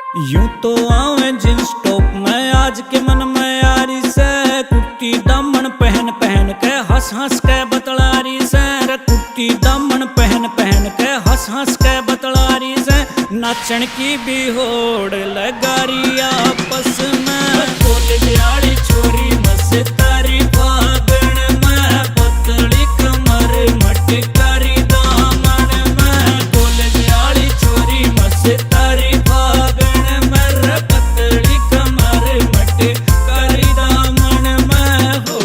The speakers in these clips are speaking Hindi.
यूं तो आवे जींस टॉप में आज के मन में यारी से, कुर्ती दामन पहन पहन के हंस हंस के बतलारी से, रे कुर्ती दामन पहन पहन के हंस हंस के बतलारी से, नाचन की भी होड़ लगारी आपस में। कॉलेज वाली छोरी मस्तारी फागण में, पतली कमर मटकारी दामन में, कॉलेज वाली छोरी मस्तारी फागण में, रे पतली कमर मटकारी दामन में हो।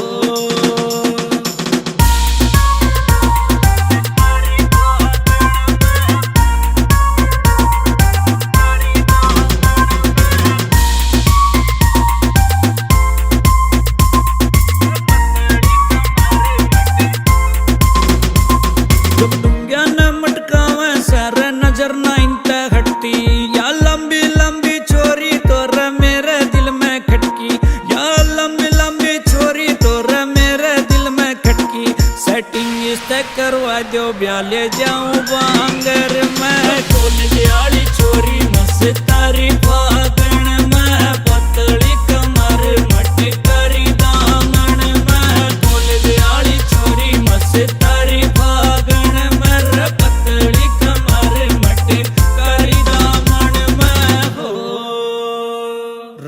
नजर ना इंता हटती या लंबी लंबी छोरी तो रे मेरे दिल में खटकी, या लंबी लंबी छोरी तो रे मेरे दिल में खटकी, सेटिंग इससे करवा दो ब्याले जाऊं बांगर में। कॉलेज वाली छोरी मस्तारी फागण में, पतली कमर मटकारी दामन में, कॉलेज वाली छोरी मस्तारी फागण में, रे पतली कमर मटकारी दामन में हो।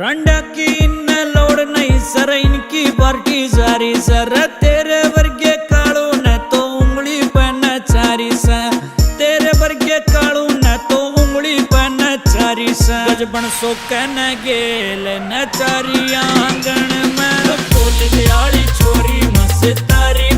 रंडा की इन्हें लोड़ नहीं सर, इनकी पार्टी सारी सर, तेरे वर्गे कालू ने तो उंगली पे नचारी सा, तेरे वर्गे कालू ने तो उंगली पे नचारी सा, गजबन सो कहने गेल नचारी आंगन में। कॉलेज वाली छोरी मस्तारी